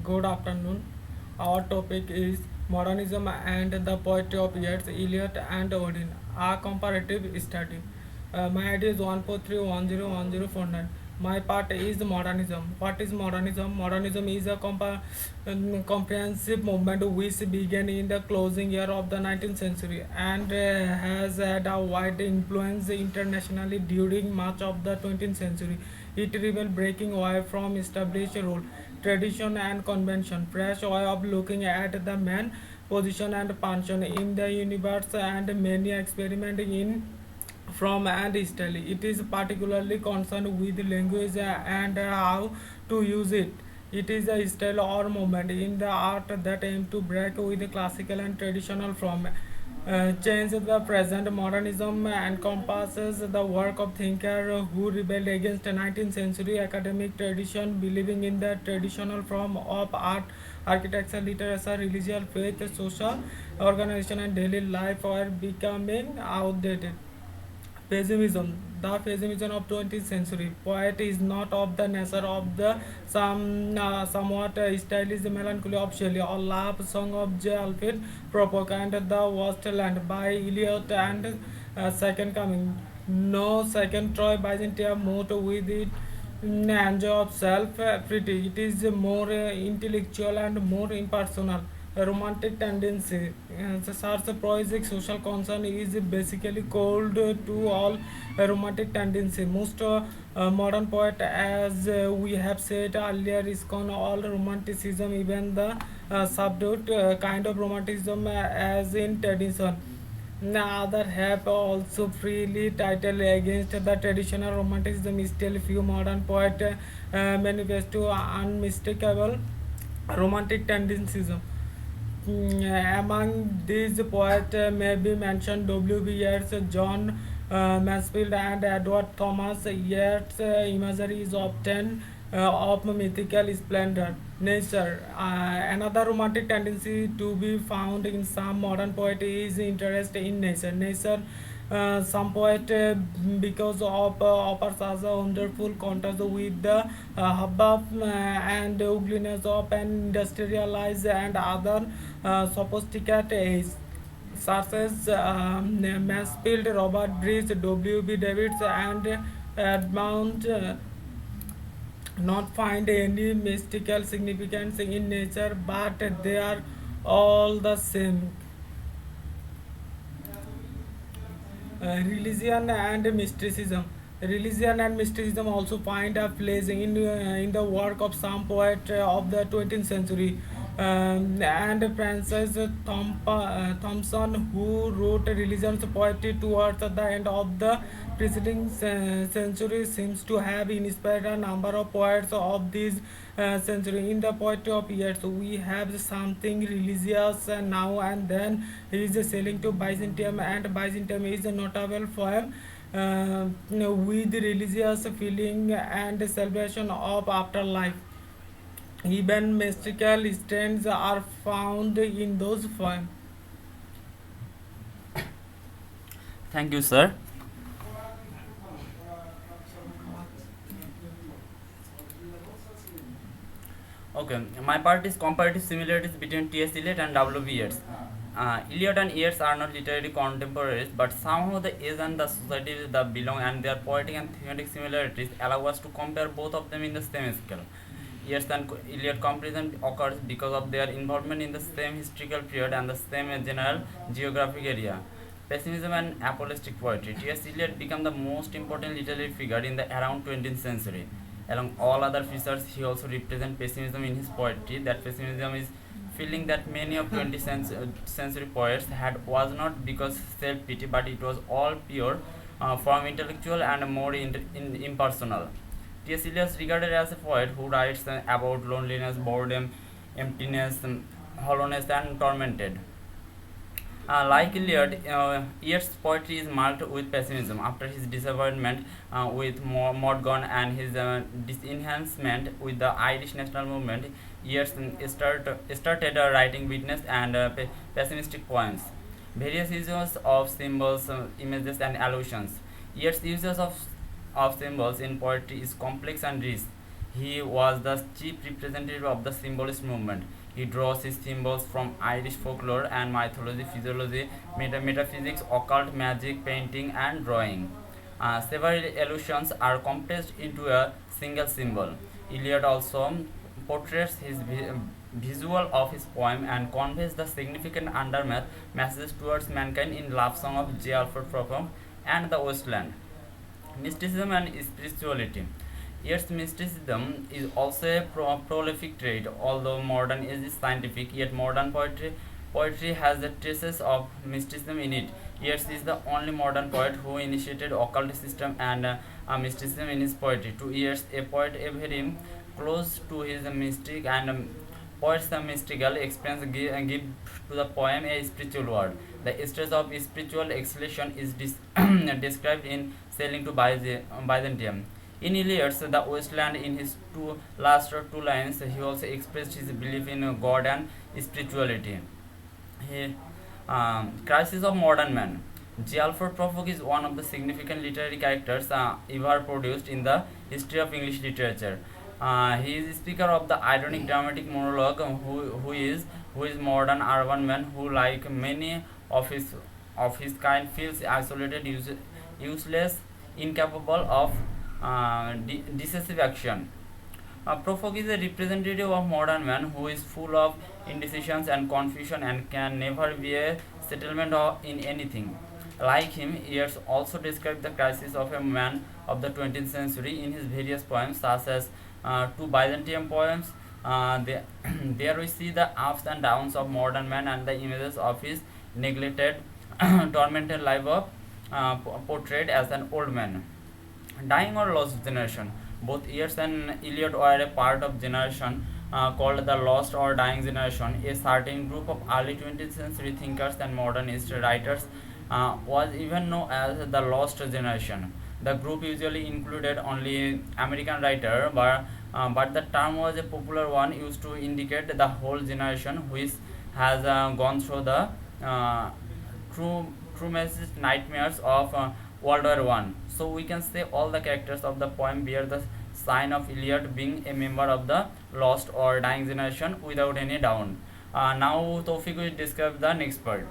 Good afternoon. Our topic is Modernism and the Poetry of Yeats, Eliot and Odin, a comparative study. My ID is 143101049. My part is Modernism. What is Modernism? Modernism is a comprehensive movement which began in the closing year of the 19th century and has had a wide influence internationally during much of the 20th century. It rebelled breaking away from established rule, tradition and convention, fresh way of looking at the man, position and function in the universe and many experimenting in from and style. It is particularly concerned with language and how to use it. It is a style or movement in the art that aim to break with the classical and traditional from change the present. Modernism encompasses the work of thinkers who rebelled against the 19th century academic tradition, believing in the traditional form of art, architecture, literature, religion, faith, social organization, and daily life are becoming outdated. Pessimism. The pessimism of 20th century poet is not of the nature of the somewhat stylish melancholy of Shelley or love song of J. Alfred Prokop and the Wasteland by Eliot and Second Coming. No second Troy Byzantium moved with it enjoy of self pretty. It is more intellectual and more impersonal. A romantic tendency. The such poetic social concern is basically called to all romantic tendency. Most modern poet, as we have said earlier, is con all romanticism, even the subdued kind of romanticism as in tradition. The other have also freely titled against the traditional romanticism. Still, few modern poets manifesto unmistakable romantic tendencies. Among these poets may be mentioned W.B. Yeats, John Mansfield, and Edward Thomas. Yeats' imagery is often of mythical splendor, nature. Another romantic tendency to be found in some modern poetry is interest in nature. Nature some poet because of offers us a wonderful contrast with the hubbub and ugliness of an industrialized and other sophisticated age, such as Mansfield, Robert Bridge, W.B. Davids, and Edmund not find any mystical significance in nature, but they are all the same. Religion and mysticism. Religion and mysticism also find a place in the work of some poet of the 20th century. And Francis Thompson, who wrote religious poetry towards the end of the preceding century, seems to have inspired a number of poets of this century. In the poetry of Yeats, we have something religious now and then. He is selling to Byzantium, and Byzantium is notable for with religious feeling and celebration of afterlife. Even mystical strains are found in those poems. Thank you, sir. Okay, my part is comparative similarities between T.S. Eliot and W.B. Yeats. Eliot and Yeats are not literary contemporaries, but somehow the age and the society that belong and their poetic and thematic similarities allow us to compare both of them in the same scale. Yeats and Eliot comparison occurs because of their involvement in the same historical period and the same general geographic area. Pessimism and apologetic poetry. T.S. Eliot became the most important literary figure in the around 20th century. Along all other features, he also represents pessimism in his poetry. That pessimism is feeling that many of 20th century poets had was not because self-pity, but it was all pure, from intellectual and more impersonal. T.S. Eliot is regarded as a poet who writes about loneliness, boredom, emptiness, hollowness, and tormented. Like Eliot, Yeats' poetry is marked with pessimism. After his disappointment with Morgan and his disenhancement with the Irish national movement, Yeats started writing witness and pessimistic poems. Various uses of symbols, images, and allusions. Yeats' uses of symbols in poetry is complex and rich. He was the chief representative of the symbolist movement. He draws his symbols from Irish folklore and mythology, physiology, metaphysics, occult magic, painting, and drawing. Several allusions are compressed into a single symbol. Eliot also portrays his visual of his poem and conveys the significant undermath messages towards mankind in Love Song of J. Alfred Prufrock and The Wasteland. Mysticism and spirituality. Yet mysticism is also a prolific trait. Although modern age is scientific, yet modern poetry has the traces of mysticism in it. Yeats is the only modern poet who initiated occulticism and mysticism in his poetry. To Yeats, a poet a very close to his mystic and poet's mystical experience give to the poem a spiritual world. The stage of spiritual exhalation is described in Sailing to Byzantium. In Eliot's The Wasteland, in his last two lines, he also expressed his belief in God and spirituality. He, Crisis of Modern Man. J. Alfred Prufrock is one of the significant literary characters ever produced in the history of English literature. He is speaker of the ironic dramatic monologue who is modern urban man who, like many of his kind, feels isolated, useless, incapable of decisive action. Prufrock is a representative of modern man who is full of indecisions and confusion and can never be a settlement in anything. Like him, Yeats also described the crisis of a man of the 20th century in his various poems, such as two Byzantine poems. There we see the ups and downs of modern man and the images of his neglected, tormented life of portrayed as an old man. Dying or lost generation. Both Yeats and Eliot were a part of generation called the lost or dying generation. A certain group of early 20th century thinkers and modernist writers was even known as the lost generation. The group usually included only American writer, but the term was a popular one used to indicate the whole generation which has gone through the uh, true traumatic nightmares of World War One. So we can say all the characters of the poem bear the sign of Eliot being a member of the lost or dying generation without any doubt. Now Tawfiq will describe the next part.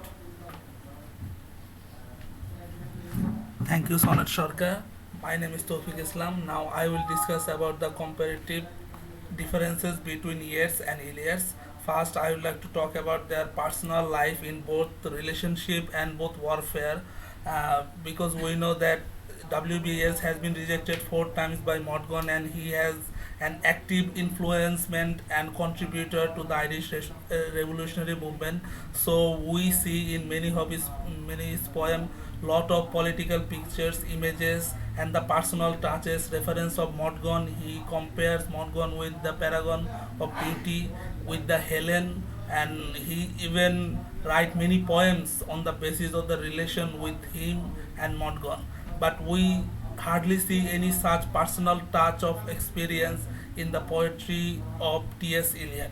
Thank you, Sonat Sharka. My name is Tawfiq Islam. Now I will discuss about the comparative differences between Yeats and Elias. First, I would like to talk about their personal life in both relationship and both warfare, because we know that W.B. Yeats has been rejected 4 times by Morgan, and he has an active influencement and contributor to the Irish revolutionary movement. So we see in many his poem lot of political pictures, images, and the personal touches. Reference of Morgan, he compares Morgan with the paragon of beauty, with the Helen, and he even write many poems on the basis of the relation with him and Morgan. But we hardly see any such personal touch of experience in the poetry of T.S. Eliot.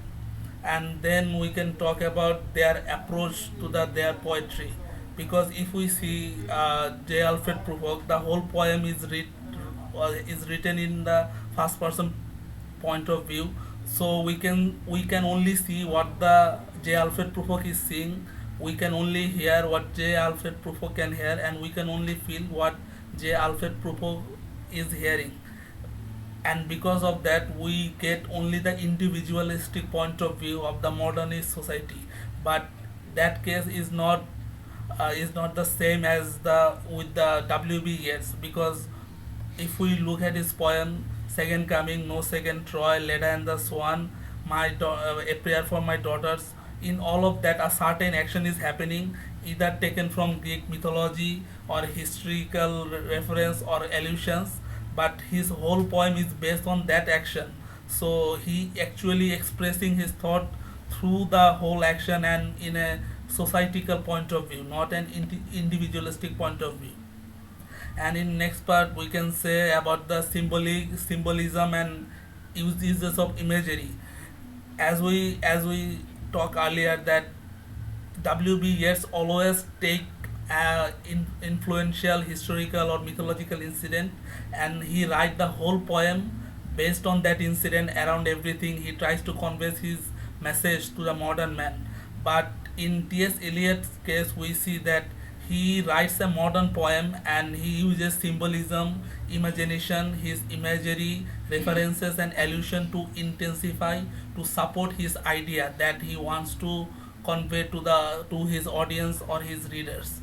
And then we can talk about their approach to their poetry, because if we see J. Alfred Prufrock, the whole poem is written in the first person point of view. So we can only see what the J. Alfred Prufrock is seeing. We can only hear what J. Alfred Prufrock can hear, and we can only feel what J. Alfred Prufrock is hearing. And because of that, we get only the individualistic point of view of the modernist society. But that case is not the same as the with the W.B. Yeats, because if we look at his poem Second Coming, No Second Troy, Leda and the Swan, A Prayer for My Daughters, in all of that a certain action is happening, either taken from Greek mythology or historical reference or allusions, but his whole poem is based on that action. So he actually expressing his thought through the whole action and in a societal point of view, not an individualistic point of view. And in next part we can say about the symbolism and uses of imagery. As we talked earlier, that W.B. Yeats always take influential historical or mythological incident, and he write the whole poem Based on that incident, around everything, he tries to convey his message to the modern man. But in T.S. Eliot's case, we see that he writes a modern poem and he uses symbolism, imagination, his imagery, references, and allusion to intensify, to support his idea that he wants to convey to his audience or his readers.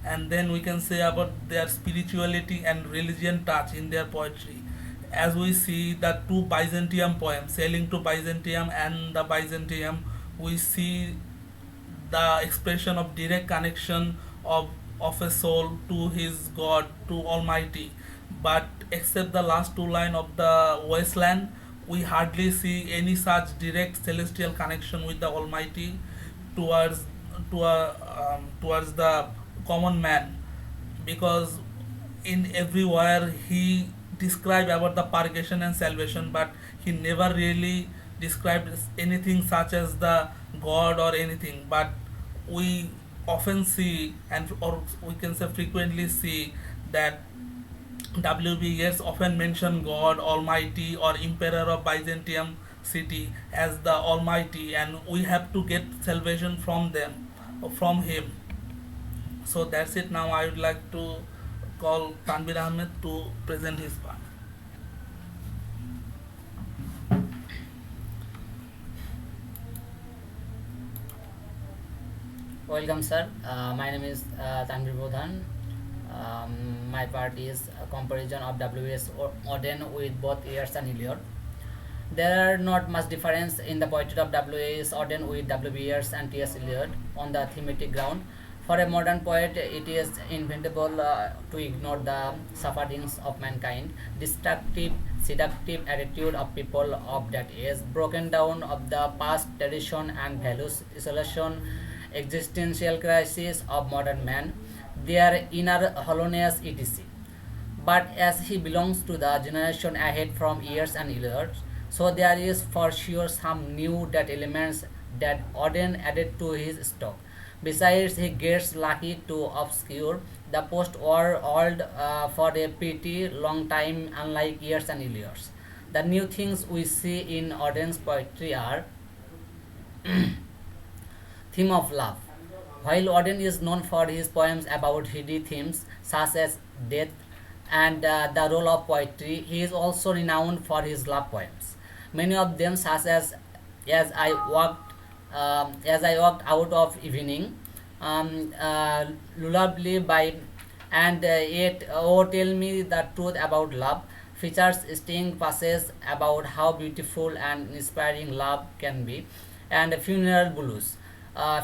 And then we can say about their spirituality and religion touch in their poetry. As we see the two Byzantium poems, Sailing to Byzantium and the Byzantium, we see the expression of direct connection of a soul to his God, to Almighty. But except the last two lines of the Wasteland, we hardly see any such direct celestial connection with the Almighty towards towards the common man, because in everywhere he described about the purgation and salvation, but he never really described anything such as the God or anything. But we often see, and or we can say frequently see, that W.B. Yeats often mention God, Almighty, or Emperor of Byzantium city as the Almighty, and we have to get salvation from them, from him. So that's it. Now I would like to call Tanvir Ahmed to present his part. Welcome, sir. My name is Tanvir Bodhan. My part is a comparison of W.S. Auden with both Yeats and Eliot. There are not much difference in the poetry of W.S. Auden with W.B. Yeats and T.S. Eliot on the thematic ground. For a modern poet, it is inevitable to ignore the sufferings of mankind, destructive, seductive attitude of people of that age, broken down of the past tradition and values, isolation, existential crisis of modern man, their inner hollowness, etc. But as he belongs to the generation ahead from Yeats and Eliot, so there is for sure some new that elements that Auden added to his stock. Besides, he gets lucky to obscure the post-war world for a pretty long time, unlike Yeats and Eliot. The new things we see in Auden's poetry are theme of love. While Auden is known for his poems about heady themes such as death and the role of poetry, he is also renowned for his love poems. Many of them, such as as I walked out of evening, lullaby by, and yet oh tell me the truth about love, features stinging passages about how beautiful and inspiring love can be, and funeral blues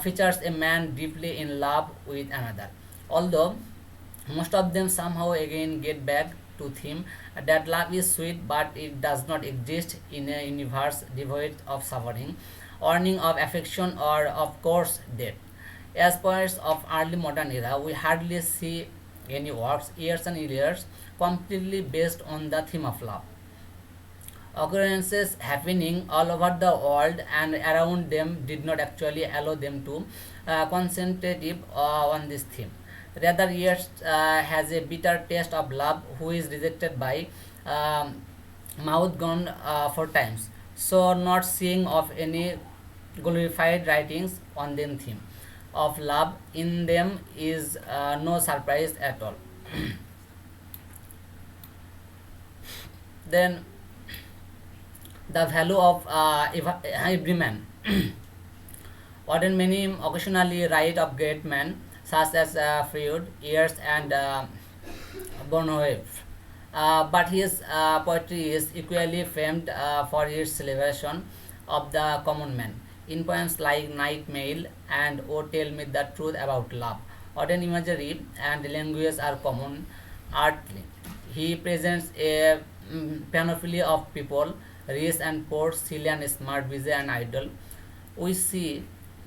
features a man deeply in love with another. Although most of them somehow again get back to theme that love is sweet, but it does not exist in a universe devoid of suffering, earning of affection, or of course death. As poets of early modern era, we hardly see any works, Yeats and Eliot, completely based on the theme of love. Occurrences happening all over the world and around them did not actually allow them to concentrate on this theme. Rather, Yeats has a bitter taste of love, who is rejected by mouth gone four times. So, not seeing of any glorified writings on the theme of love in them is no surprise at all. Then, the value of every man. Auden many occasionally write of great men such as Freud, Yeats, and Bonhoeffer. But his poetry is equally famed for its celebration of the common man. In poems like Night Mail and Oh Tell Me the Truth About Love, Auden imagery and language are common artly. He presents a panoply of people, rich and poor, silly and smart, busy and idle. We see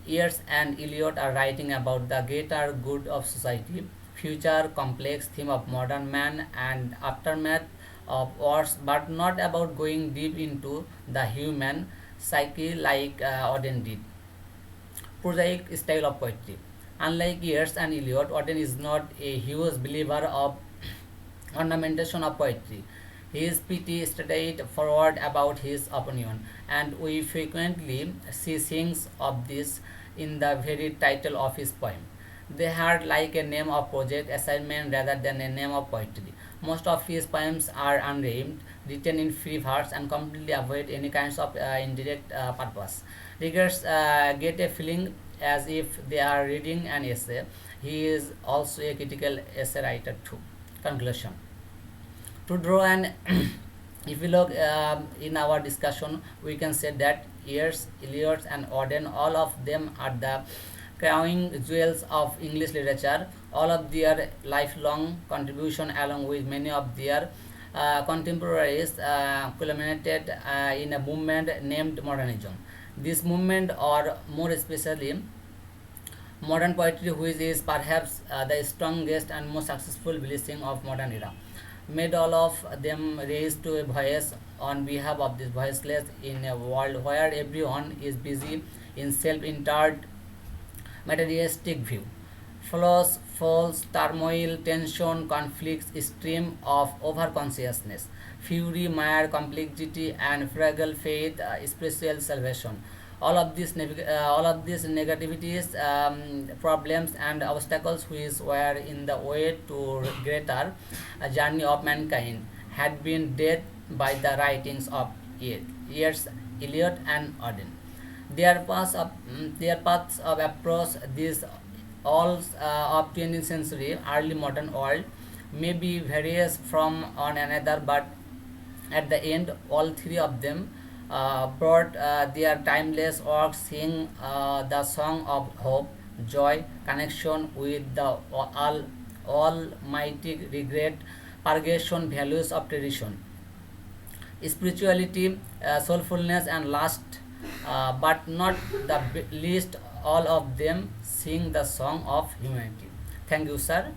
Yeats and Eliot are writing about the greater good of society, future complex theme of modern man and aftermath of wars, but not about going deep into the human psyche like Auden did. Prosaic style of poetry. Unlike Yeats and Eliot, Auden is not a huge believer of ornamentation of poetry. His pithy straightforward about his opinion, and we frequently see things of this in the very title of his poem. They had like a name of project assignment rather than a name of poetry. Most of his poems are unrhymed, written in free verse, and completely avoid any kinds of indirect purpose. Readers get a feeling as if they are reading an essay. He is also a critical essay writer too. Conclusion. To draw an epilogue in our discussion, we can say that Yeats, Eliot, and Auden, all of them are the crowning jewels of English literature. All of their lifelong contribution, along with many of their contemporaries, culminated in a movement named modernism. This movement, or more especially modern poetry, which is perhaps the strongest and most successful blessing of modern era, made all of them raise to a voice on behalf of this voiceless in a world where everyone is busy in self-interred materialistic view. Flaws, falls, turmoil, tension, conflicts, stream of overconsciousness, fury, mire, complexity, and fragile faith, spiritual salvation. All of these negativities, problems, and obstacles which were in the way to greater journey of mankind had been dead by the writings of Yeats, Eliot, and Auden. Their paths of approach these all of 20th century early modern world may be various from one another, but at the end, all three of them brought their timeless work, sing the song of hope, joy, connection with the almighty, regret, purgation, values of tradition, spirituality, soulfulness, and last but not the least, all of them sing the song of humanity. Thank you, sir.